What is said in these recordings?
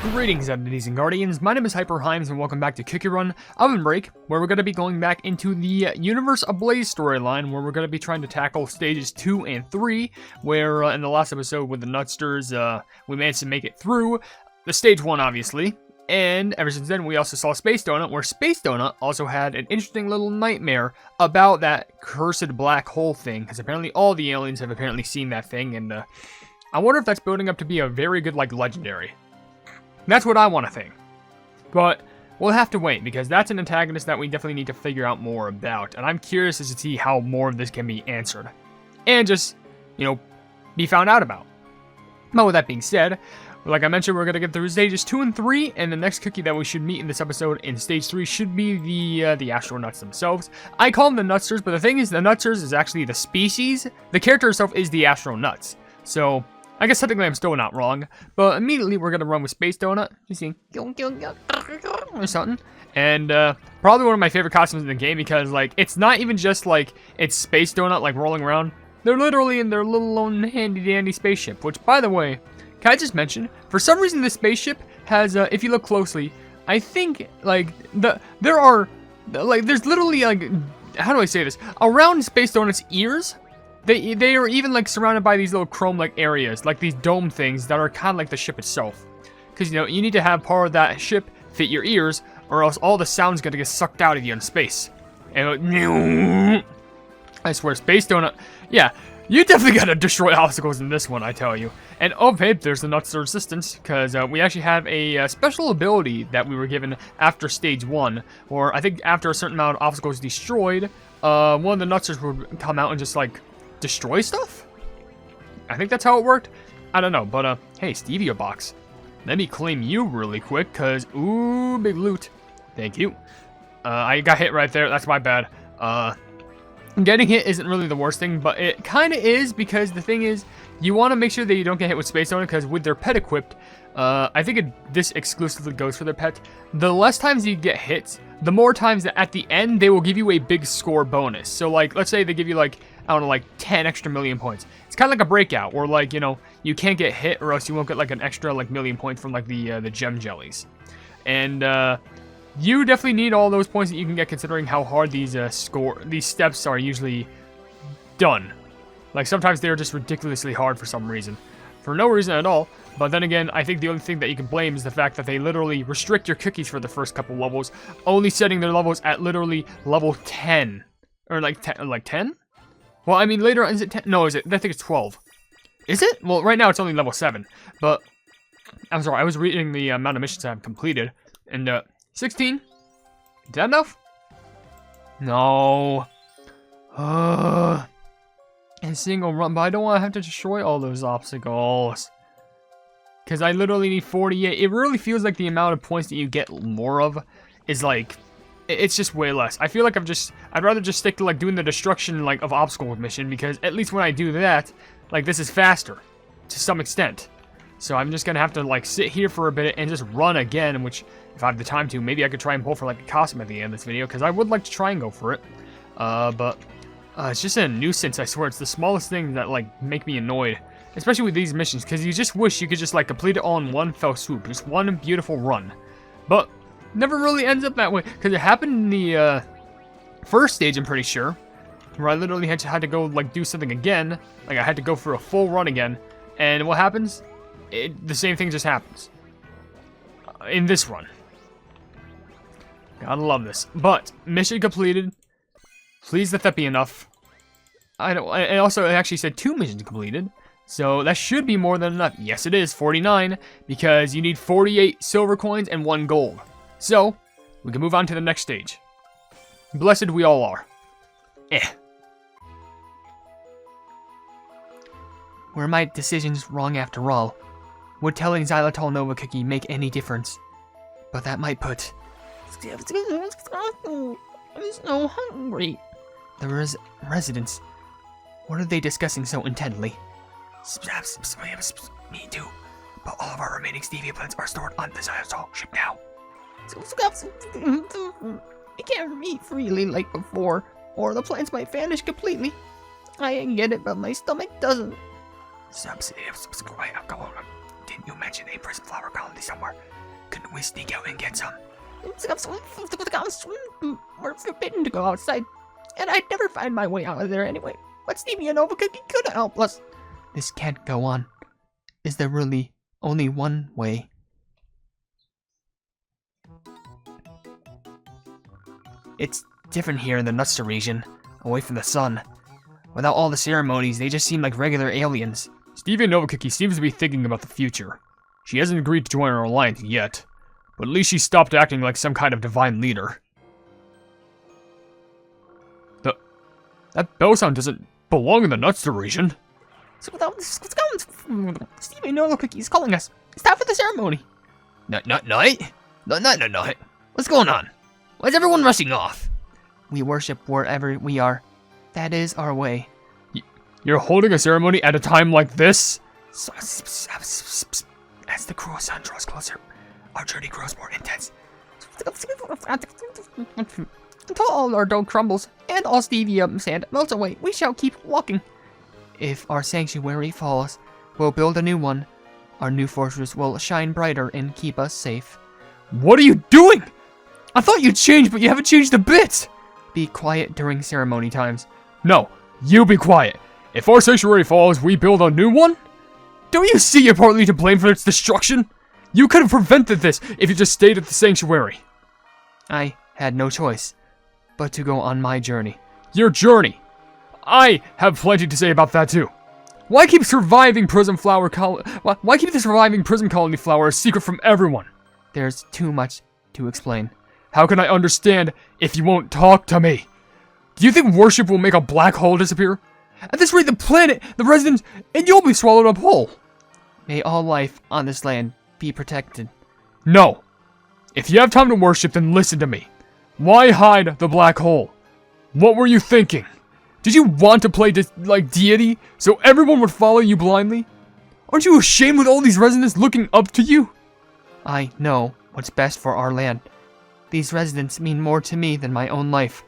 Greetings, Hypenese and Guardians. My name is HyperHimes, and welcome back to Cookie Run OvenBreak, where we're going to be going back into the Universe Ablaze storyline, where we're going to be trying to tackle stages 2 and 3, where in the last episode with the Nutsters, we managed to make it through the stage 1, obviously. And ever since then, we also saw Space Donut, where Space Donut also had an interesting little nightmare about that cursed black hole thing, because apparently all the aliens have apparently seen that thing, and I wonder if that's building up to be a very good, legendary. That's what I want to think. But we'll have to wait, because that's an antagonist that we definitely need to figure out more about. And I'm curious to see how more of this can be answered. And just, be found out about. But with that being said, like I mentioned, we're going to get through stages 2 and 3. And the next cookie that we should meet in this episode in stage 3 should be the Astronuts themselves. I call them the Nutsters, but the thing is, the Nutsters is actually the species. The character itself is the Astronuts. So I guess technically I'm still not wrong, but immediately we're going to run with Space Donut, you see, or something, and probably one of my favorite costumes in the game, because, it's not even just, it's Space Donut, rolling around. They're literally in their little own handy-dandy spaceship, which, by the way, can I just mention, for some reason this spaceship has, if you look closely, I think, there's literally, how do I say this, around Space Donut's ears, They are even, surrounded by these little chrome-like areas, these dome things that are kind of like the ship itself. Because, you need to have part of that ship fit your ears, or else all the sound's gonna get sucked out of you in space. And I swear, Space Donut, yeah, you definitely gotta destroy obstacles in this one, I tell you. And, oh, babe, there's the Nuts Resistance, because we actually have a special ability that we were given after stage 1, or I think after a certain amount of obstacles destroyed, one of the Nutsters would come out and just, destroy stuff? I think that's how it worked. I don't know, but hey, Stevia box. Let me claim you really quick, cause ooh, big loot. Thank you. I got hit right there. That's my bad. Getting hit isn't really the worst thing, but it kind of is, because the thing is, you want to make sure that you don't get hit with Space Donut, because with their pet equipped, I think this exclusively goes for their pet. The less times you get hit, the more times that at the end they will give you a big score bonus. So let's say they give you I don't know, 10 extra million points. It's kind of like a breakout, where you can't get hit, or else you won't get an extra million points from the gem jellies. And you definitely need all those points that you can get, considering how hard these steps are usually done. Sometimes they're just ridiculously hard for some reason. For no reason at all. But then again, I think the only thing that you can blame is the fact that they literally restrict your cookies for the first couple levels, only setting their levels at literally level 10. Or 10? Well, I mean, later on, is it 10? No, is it? I think it's 12. Is it? Well, right now it's only level 7. But, I'm sorry, I was reading the amount of missions I've completed. And, 16? Is that enough? No. A single run, but I don't want to have to destroy all those obstacles. Because I literally need 48. It really feels like the amount of points that you get more of is it's just way less. I feel like I'd rather just stick to doing the destruction of obstacle mission, because at least when I do that, this is faster to some extent. So I'm just gonna have to sit here for a bit and just run again, which if I have the time to, maybe I could try and pull for a costume at the end of this video, because I would like to try and go for it. But it's just a nuisance, I swear. It's the smallest thing that make me annoyed, especially with these missions, because you just wish you could just complete it all in one fell swoop, just one beautiful run. But never really ends up that way, because it happened in the first stage, I'm pretty sure, where I literally had to go do something again. I had to go for a full run again, and what happens? The same thing just happens in this run. Gotta love this. But mission completed. Please let that be enough. I also actually said 2 missions completed, so that should be more than enough. Yes, it is 49, because you need 48 silver coins and 1 gold. So, we can move on to the next stage. Blessed we all are. Were my decisions wrong after all? Would telling Xylitol Nova Cookie make any difference? But that might put... I'm so hungry. The residents... What are they discussing so intently? Me too. But all of our remaining Stevia plants are stored on the Xylitol ship now. I can't eat freely like before, or the plants might vanish completely. I get it, but my stomach doesn't. Didn't you mention a prison flower colony somewhere. Couldn't we sneak out and get some? We're forbidden to go outside, and I'd never find my way out of there anyway. But Stevia Nova Cookie could help us. This can't go on. Is there really only one way? It's different here in the Nutster region, away from the sun. Without all the ceremonies, they just seem like regular aliens. Stevia Nova Cookie seems to be thinking about the future. She hasn't agreed to join our alliance yet, but at least she stopped acting like some kind of divine leader. That bell sound doesn't belong in the Nutster region. So without Stevia Nova Cookie is calling us. It's time for the ceremony. Night? What's going on? Why is everyone rushing off? We worship wherever we are. That is our way. You're holding a ceremony at a time like this? As the cruel sun draws closer, our journey grows more intense. Until all our dough crumbles and all stevia sand melts away, we shall keep walking. If our sanctuary falls, we'll build a new one. Our new fortress will shine brighter and keep us safe. What are you doing? I thought you changed, but you haven't changed a bit. Be quiet during ceremony times. No, you be quiet. If our sanctuary falls, we build a new one? Don't you see you're partly to blame for its destruction? You could have prevented this if you just stayed at the sanctuary. I had no choice but to go on my journey. Your journey? I have plenty to say about that too. Why keep surviving prison flower Why keep the surviving prison colony flower a secret from everyone? There's too much to explain. How can I understand if you won't talk to me? Do you think worship will make a black hole disappear? At this rate, the planet, the residents, and you'll be swallowed up whole. May all life on this land be protected. No. If you have time to worship, then listen to me. Why hide the black hole? What were you thinking? Did you want to play like deity so everyone would follow you blindly? Aren't you ashamed with all these residents looking up to you? I know what's best for our land. These residents mean more to me than my own life.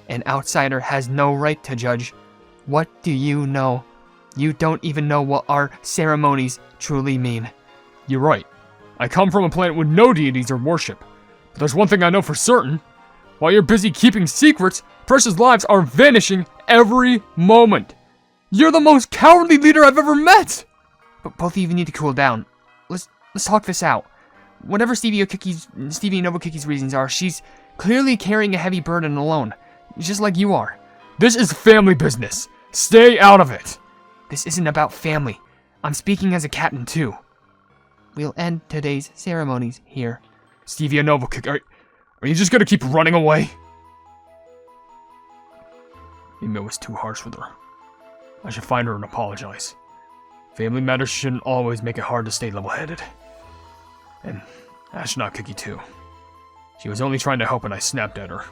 An outsider has no right to judge. What do you know? You don't even know what our ceremonies truly mean. You're right. I come from a planet with no deities or worship. But there's one thing I know for certain. While you're busy keeping secrets, precious lives are vanishing every moment. You're the most cowardly leader I've ever met! But both of you need to cool down. Let's talk this out. Whatever Stevia Nova Cookie's reasons are, she's clearly carrying a heavy burden alone. Just like you are. This is family business. Stay out of it. This isn't about family. I'm speaking as a captain too. We'll end today's ceremonies here. Stevia Nova Cookie, are you just gonna keep running away? Maybe I was too harsh with her. I should find her and apologize. Family matters shouldn't always make it hard to stay level-headed. And Astronaut Cookie too. She was only trying to help and I snapped at her.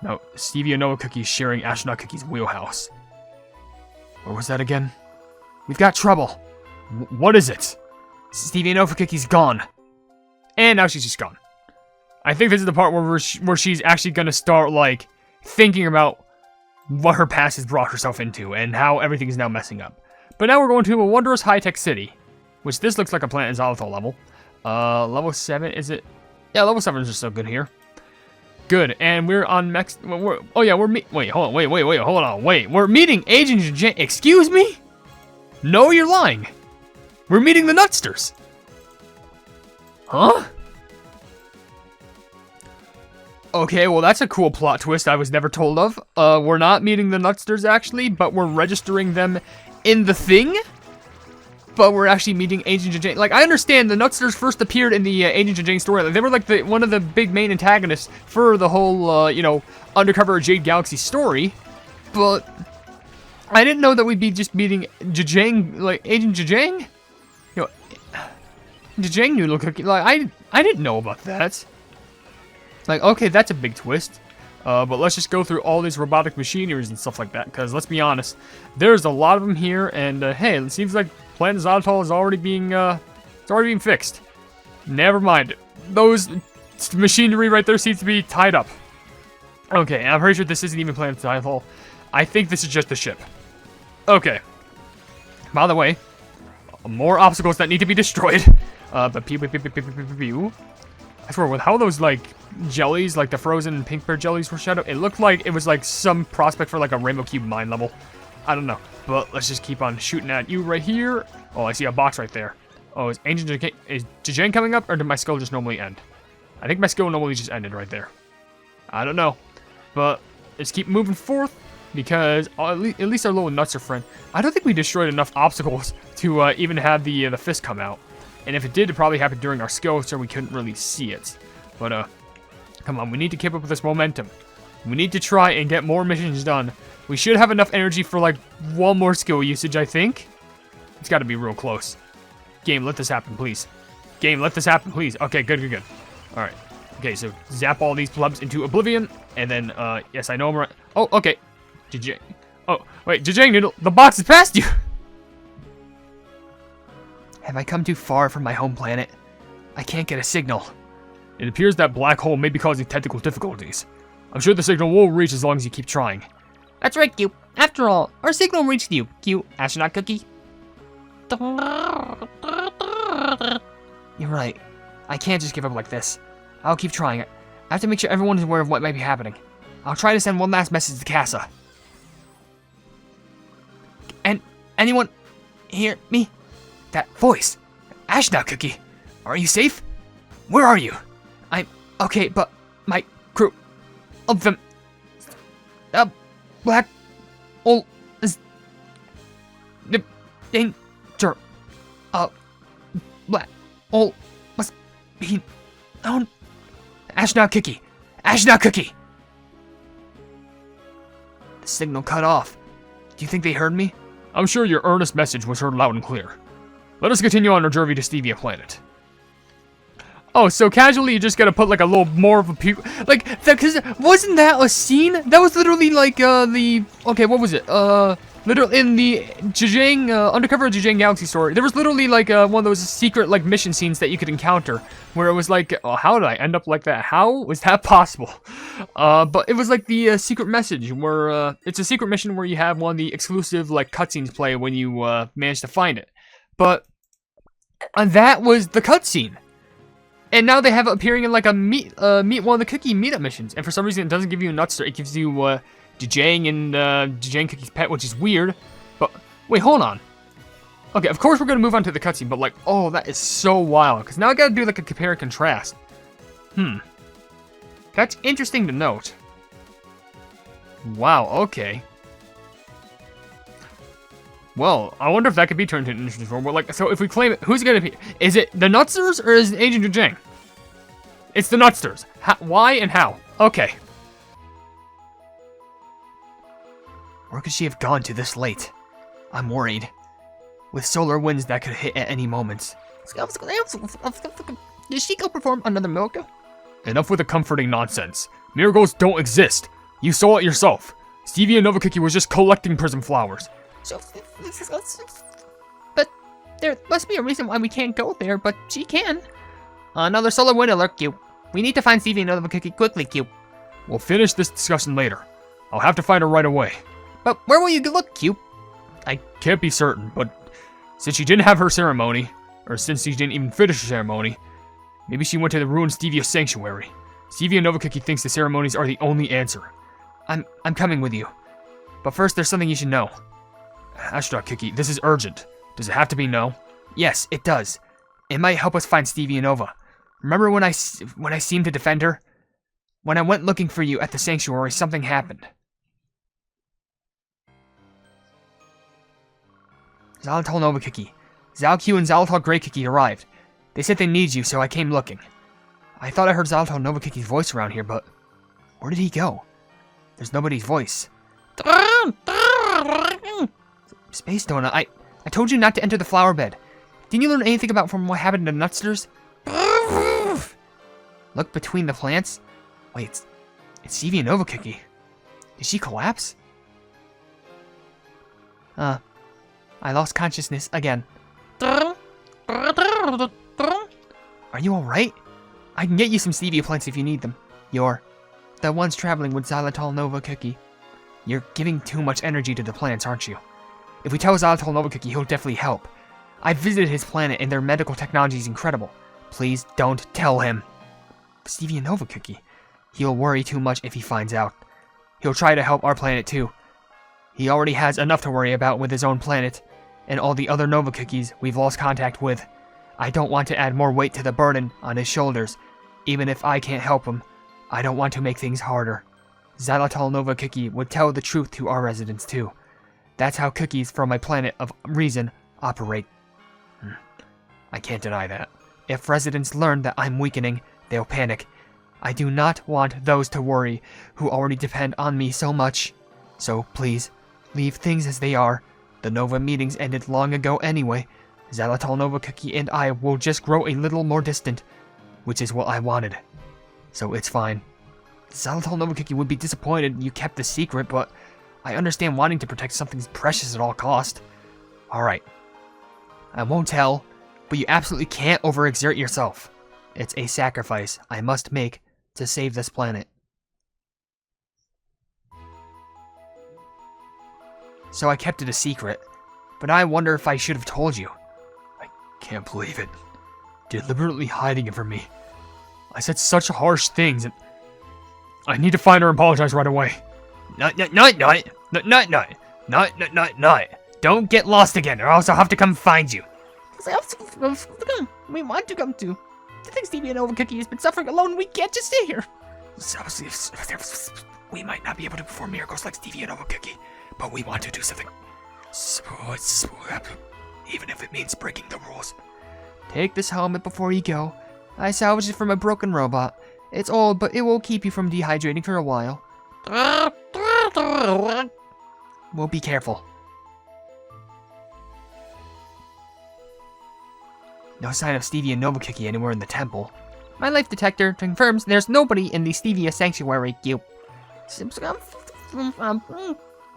Now, Stevia Nova Cookie's sharing Astronaut Cookie's wheelhouse. Where was that again? We've got trouble. What is it? Stevia Nova Cookie's gone. And now she's just gone. I think this is the part where she's actually gonna start, like, thinking about what her past has brought herself into and how everything is now messing up. But now we're going to a wondrous high-tech city, which this looks like a planet Xylitol level. Level 7, is it? Yeah, level 7 is just so good here. Good, and we're on next. We're meeting Agent J. Excuse me? No, you're lying. We're meeting the Nutsters. Huh? Okay, well that's a cool plot twist I was never told of. We're not meeting the Nutsters actually, but we're registering them in the thing. But we're actually meeting Agent J. Like, I understand the Nutsters first appeared in the Agent J story. They were like one of the big main antagonists for the whole, undercover Jade Galaxy story. But I didn't know that we'd be just meeting Jajang, like Agent Jajang. Jajang Noodle Cookie. Like, I didn't know about that. Like, okay, that's a big twist. But let's just go through all these robotic machineries and stuff like that. Because let's be honest, there's a lot of them here. And hey, it seems like Planet Xylitol is already being fixed. Never mind. Those machinery right there seems to be tied up. Okay, I'm pretty sure this isn't even Planet Xylitol. I think this is just the ship. Okay. By the way, More obstacles that need to be destroyed. But pew, pew, pew, pew, pew, pew, pew, pew. I swear, with how those, like, jellies, like the frozen pink bear jellies were shut up, it looked like it was, like, some prospect for, like, a Rainbow Cube mine level. I don't know. But let's just keep on shooting at you right here. Oh, I see a box right there. Oh, is Jajang coming up, or did my skill just normally end? I think my skill normally just ended right there. I don't know. But let's keep moving forth, because at least our little nuts are friend. I don't think we destroyed enough obstacles to even have the fist come out. And if it did, it probably happened during our skill, so we couldn't really see it. But, come on, we need to keep up with this momentum. We need to try and get more missions done. We should have enough energy for, like, one more skill usage, I think. It's got to be real close. Game, let this happen, please. Game, let this happen, please. Okay, good, good, good. All right. Okay, so zap all these plebs into oblivion. And then, yes, I know I'm right. Oh, okay. Jajang. Oh, wait, Jajang Noodle, the box is past you. Have I come too far from my home planet? I can't get a signal. It appears that black hole may be causing technical difficulties. I'm sure the signal will reach as long as you keep trying. That's right, Q. After all, our signal reached you, Q. Astronaut cookie. You're right. I can't just give up like this. I'll keep trying it. I have to make sure everyone is aware of what might be happening. I'll try to send one last message to Casa. And anyone hear me? That voice. Astronaut cookie. Are you safe? Where are you? I'm okay, but my crew of them. Black hole is the danger. Black hole must be known. Astronaut cookie. Astronaut cookie. The signal cut off. Do you think they heard me? I'm sure your earnest message was heard loud and clear. Let us continue on our journey to Stevia Planet. Oh, so casually you just gotta put like a little more of a peep, like that, cause wasn't that a scene? That was literally like okay, what was it? Literally in the Jajang Undercover Jajang Galaxy story, there was literally like one of those secret like mission scenes that you could encounter, where it was like, oh, how did I end up like that? How was that possible? But it was like the secret message where it's a secret mission where you have one of the exclusive like cutscenes play when you manage to find it. But that was the cutscene. And now they have it appearing in like a meet one of the cookie meetup missions. And for some reason it doesn't give you a Nutster, it gives you Jajang and Jajang Cookie's pet, which is weird. But wait, hold on. Okay, of course we're gonna move on to the cutscene, but like, oh, that is so wild. Cause now I gotta do like a compare and contrast. That's interesting to note. Wow, okay. Well, I wonder if that could be turned into an interesting form. Well, like, so if we claim it, who's it gonna be? Is it the Nutsters or is it Agent Jajang? It's the Nutsters. Why and how? Okay. Where could she have gone to this late? I'm worried. With solar winds that could hit at any moment. Did she go perform another miracle? Enough with the comforting nonsense. Miracles don't exist. You saw it yourself. Stevia Nova Cookie was just collecting prism flowers. But there must be a reason why we can't go there, but she can. Another solar wind alert, Q. We need to find Stevia Nova Cookie quickly, Q. We'll finish this discussion later. I'll have to find her right away. But where will you look, Q? I can't be certain, but since she didn't have her ceremony, or since she didn't even finish her ceremony, maybe she went to the ruined Stevia Sanctuary. Stevia Nova Cookie thinks the ceremonies are the only answer. I'm coming with you. But first, there's something you should know. Astronaut Cookie, this is urgent. Does it have to be no? Yes, it does. It might help us find Stevia Nova. Remember when I seemed to defend her? When I went looking for you at the sanctuary, something happened. Xylitol Nova Cookie. Zalq and Xylitol Grey Cookie arrived. They said they need you, so I came looking. I thought I heard Xylitol Nova Cookie's voice around here, but where did he go? There's nobody's voice. Space Donut, I told you not to enter the flower bed. Didn't you learn anything about from what happened to Nutsters? Look between the plants. Wait, it's Stevia Nova Cookie. Did she collapse? I lost consciousness again. Are you alright? I can get you some Stevia plants if you need them. You're the ones traveling with Xylitol Nova Cookie. You're giving too much energy to the plants, aren't you? If we tell Xylitol Nova Cookie, he'll definitely help. I visited his planet and their medical technology is incredible. Please don't tell him. Stevia Nova Cookie. He'll worry too much if he finds out. He'll try to help our planet too. He already has enough to worry about with his own planet, and all the other Nova Cookies we've lost contact with. I don't want to add more weight to the burden on his shoulders. Even if I can't help him, I don't want to make things harder. Xylitol Nova Cookie would tell the truth to our residents too. That's how cookies from my planet of reason operate. I can't deny that. If residents learn that I'm weakening, they'll panic. I do not want those to worry who already depend on me so much. So please, leave things as they are. The Nova meetings ended long ago anyway. Xylitol Nova Cookie and I will just grow a little more distant, which is what I wanted. So it's fine. Xylitol Nova Cookie would be disappointed you kept the secret, but I understand wanting to protect something precious at all cost. Alright. I won't tell, but you absolutely can't overexert yourself. It's a sacrifice I must make to save this planet. So I kept it a secret, but I wonder if I should have told you. I can't believe it. Deliberately hiding it from me. I said such harsh things, and I need to find her and apologize right away. Not. Don't get lost again, or else I'll have to come find you. We want to come to. I think Stevia Nova Cookie has been suffering alone. We can't just stay here. We might not be able to perform miracles like Stevia Nova Cookie, but we want to do something. Even if it means breaking the rules. Take this helmet before you go. I salvaged it from a broken robot. It's old, but it will keep you from dehydrating for a while. We'll be careful. No sign of Stevia Nova Cookie anywhere in the temple. My life detector confirms there's nobody in the Stevia Sanctuary.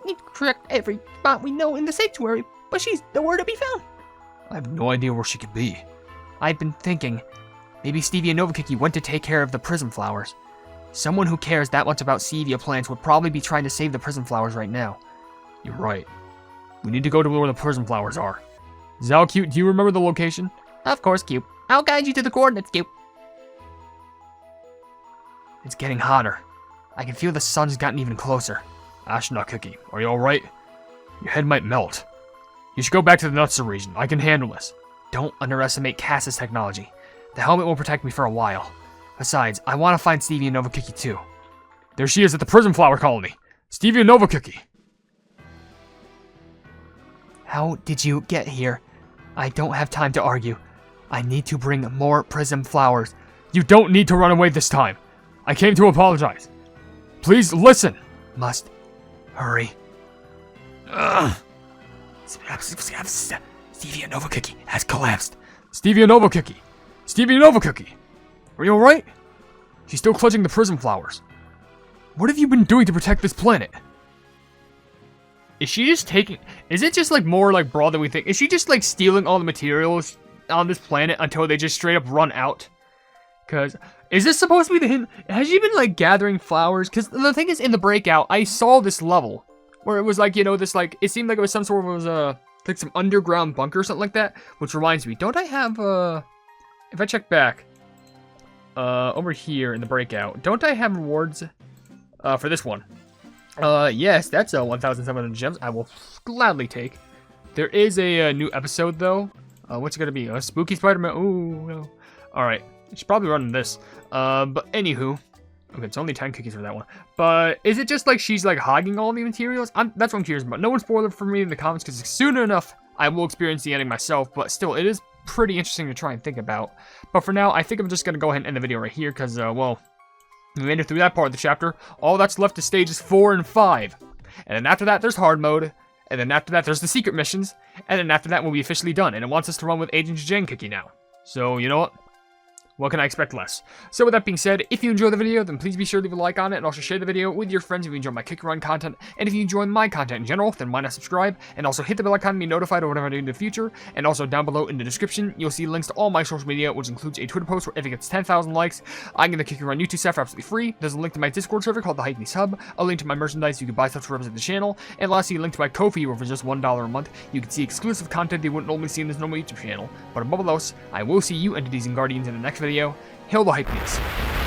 We correct every spot we know in the sanctuary, but she's nowhere to be found. I have no idea where she could be. I've been thinking, maybe Stevia Nova Cookie went to take care of the prism flowers. Someone who cares that much about Stevia plants would probably be trying to save the prism flowers right now. You're right. We need to go to where the prism flowers are. Zal Cute, do you remember the location? Of course, Cube. I'll guide you to the coordinates, Cube. It's getting hotter. I can feel the sun's gotten even closer. Astronaut Cookie, are you alright? Your head might melt. You should go back to the Nutser region. I can handle this. Don't underestimate Cass's technology. The helmet will protect me for a while. Besides, I want to find Stevia Nova Cookie too. There she is at the Prism Flower Colony. Stevia Nova Cookie. How did you get here? I don't have time to argue. I need to bring more prism flowers. You don't need to run away this time. I came to apologize. Please listen. Must hurry. Stevia Nova Cookie has collapsed. Stevia Nova Cookie. Stevia Nova Cookie. Are you alright? She's still clutching the prism flowers. What have you been doing to protect this planet? Is she just taking... Is it just like more like broad than we think? Is she just like stealing all the materials on this planet until they just straight up run out? Because... Is this supposed to be the hint? Has she been like gathering flowers? Because the thing is, in the breakout, I saw this level. Where it was like, you know, this like... It seemed like it was some sort of... like some underground bunker or something like that. Which reminds me, don't I have... If I check back... over here in the breakout, don't I have rewards... for this one? Yes, that's 1,700 gems. I will gladly take. There is a new episode though. What's it gonna be? A spooky Spider-Man? Ooh, no. Alright, I should probably run this. But anywho. Okay, it's only 10 cookies for that one. But is it just like she's like hogging all the materials? That's what I'm curious about. No one spoiled for me in the comments because soon enough I will experience the ending myself. But still, it is pretty interesting to try and think about. But for now, I think I'm just gonna go ahead and end the video right here because, well, we made it through that part of the chapter. All that's left is stages 4 and 5. And then after that, there's hard mode. And then after that, there's the secret missions. And then after that, we'll be officially done. And it wants us to run with Agent Jane Cookie now. So, you know what? What can I expect less? So with that being said, if you enjoyed the video, then please be sure to leave a like on it and also share the video with your friends if you enjoy my Kick Run content. And if you enjoy my content in general, then why not subscribe and also hit the bell icon to be notified of whatever I do in the future. And also down below in the description, you'll see links to all my social media, which includes a Twitter post where if it gets 10,000 likes, I can get the Kick Run YouTube staff for absolutely free. There's a link to my Discord server called the Hypenese Hub, a link to my merchandise you can buy stuff to represent the channel, and lastly, a link to my Ko-fi where for just $1 a month, you can see exclusive content you wouldn't normally see in this normal YouTube channel. But above all else, I will see you entities and guardians in the next video. Hail the Hypenese.